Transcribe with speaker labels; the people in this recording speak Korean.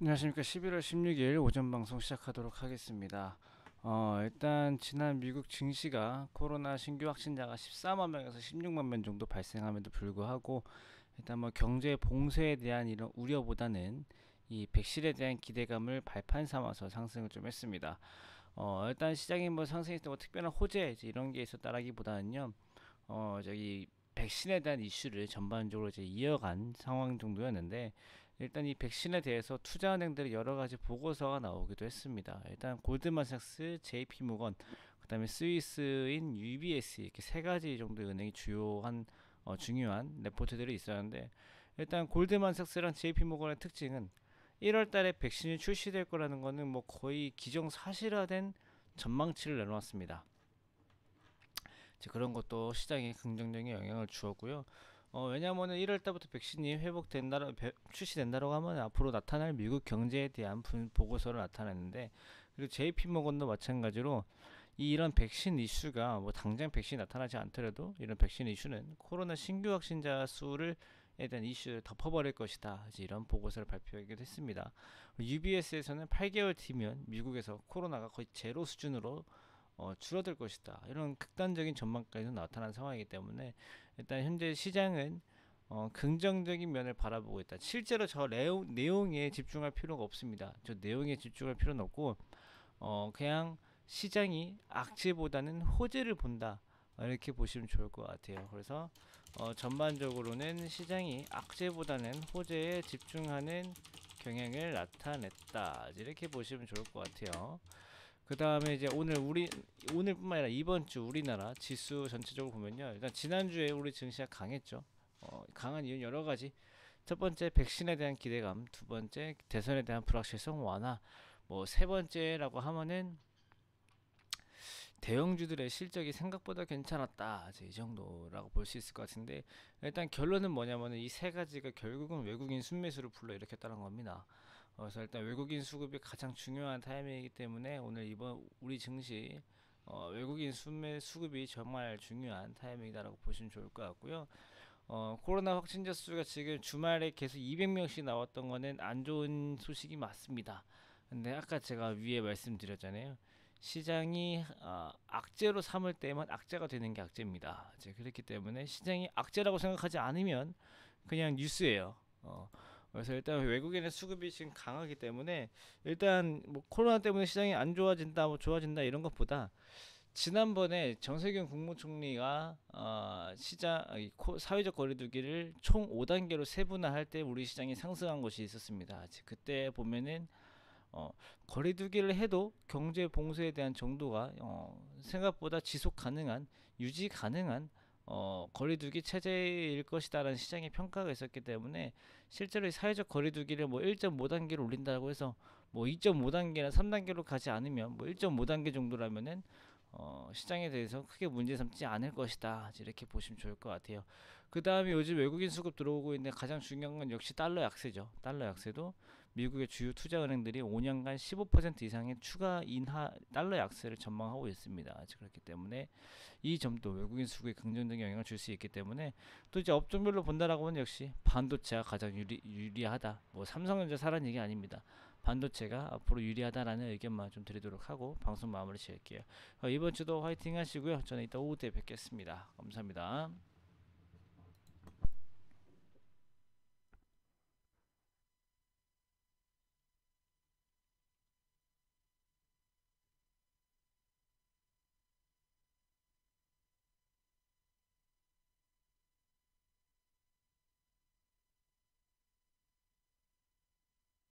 Speaker 1: 안녕하십니까. 11월 16일 오전 방송 시작하도록 하겠습니다. 일단 지난 미국 증시가 코로나 신규 확진자가 14만 명에서 16만 명 정도 발생함에도 불구하고 일단 뭐 경제 봉쇄에 대한 이런 우려보다는 이 백신에 대한 기대감을 발판 삼아서 상승을 좀 했습니다. 일단 시장이 뭐 상승했을 때 뭐 특별한 호재 이제 이런 게 있었다라기보다는요. 저기 백신에 대한 이슈를 전반적으로 이제 이어간 상황 정도였는데, 일단 이 백신에 대해서 투자은행들의 여러 가지 보고서가 나오기도 했습니다. 일단 골드만삭스, JP모건, 그다음에 스위스인 UBS 이렇게 세 가지 정도의 은행이 주요한 중요한 레포트들이 있었는데, 일단 골드만삭스랑 JP모건의 특징은 1월 달에 백신이 출시될 거라는 거는 뭐 거의 기정사실화된 전망치를 내놓았습니다. 그런 것도 시장에 긍정적인 영향을 주었고요. 왜냐하면 1월 달부터 백신이 출시된다라고 하면 앞으로 나타날 미국 경제에 대한 보고서를 나타냈는데, 그리고 JP모건도 마찬가지로 이런 백신 이슈가 뭐 당장 백신이 나타나지 않더라도 이런 백신 이슈는 코로나 신규 확진자 수를 에 대한 이슈를 덮어버릴 것이다. 이제 이런 보고서를 발표하기도 했습니다. UBS에서는 8개월 뒤면 미국에서 코로나가 거의 제로 수준으로 줄어들 것이다. 이런 극단적인 전망까지도 나타난 상황이기 때문에 일단 현재 시장은 긍정적인 면을 바라보고 있다. 실제로 저 내용에 집중할 필요가 없습니다. 저 내용에 집중할 필요는 없고 그냥 시장이 악재보다는 호재를 본다. 이렇게 보시면 좋을 것 같아요. 그래서 전반적으로는 시장이 악재보다는 호재에 집중하는 경향을 나타냈다. 이렇게 보시면 좋을 것 같아요. 그 다음에 이제 오늘뿐만 아니라 이번 주 우리나라 지수 전체적으로 보면요. 일단 지난주에 우리 증시가 강했죠. 강한 이유는 여러 가지. 첫 번째 백신에 대한 기대감, 두 번째 대선에 대한 불확실성 완화, 뭐 세 번째라고 하면은 대형주들의 실적이 생각보다 괜찮았다. 이제 이 정도라고 볼 수 있을 것 같은데, 일단 결론은 뭐냐면은 이 세 가지가 결국은 외국인 순매수를 불러일으켰다는 겁니다. 그래서 일단 외국인 수급이 가장 중요한 타이밍이기 때문에 오늘 이번 우리 증시 외국인 수급이 정말 중요한 타이밍이다라고 보시면 좋을 것 같고요. 코로나 확진자 수가 지금 주말에 계속 200명씩 나왔던 거는 안 좋은 소식이 맞습니다. 근데 아까 제가 위에 말씀드렸잖아요. 시장이 악재로 삼을 때만 악재가 되는 게 악재입니다. 이제 그렇기 때문에 시장이 악재라고 생각하지 않으면 그냥 뉴스예요. 그래서 일단 외국인의 수급이 지금 강하기 때문에 일단 뭐 코로나 때문에 시장이 안 좋아진다, 뭐 좋아진다 이런 것보다 지난번에 정세균 국무총리가 사회적 거리두기를 총 5단계로 세분화할 때 우리 시장이 상승한 것이 있었습니다. 그때 보면은 거리두기를 해도 경제 봉쇄에 대한 정도가 생각보다 지속 가능한, 유지 가능한 거리두기 체제일 것이다라는 시장의 평가가 있었기 때문에 실제로 사회적 거리두기를 뭐 1.5단계로 올린다고 해서 뭐 2.5단계나 3단계로 가지 않으면 뭐 1.5단계 정도라면은 시장에 대해서 크게 문제 삼지 않을 것이다. 이렇게 보시면 좋을 것 같아요. 그 다음에 요즘 외국인 수급 들어오고 있는데 가장 중요한 건 역시 달러 약세죠. 달러 약세도 미국의 주요 투자은행들이 5년간 15% 이상의 추가 인하 달러 약세를 전망하고 있습니다. 그렇기 때문에 이 점도 외국인 수급에 긍정적인 영향을 줄 수 있기 때문에 또 이제 업종별로 본다라고 하면 역시 반도체가 가장 유리하다. 뭐 삼성전자 사라는 얘기 아닙니다. 반도체가 앞으로 유리하다라는 의견만 좀 드리도록 하고 방송 마무리 지을게요. 이번 주도 화이팅 하시고요. 저는 이따 오후 때 뵙겠습니다. 감사합니다.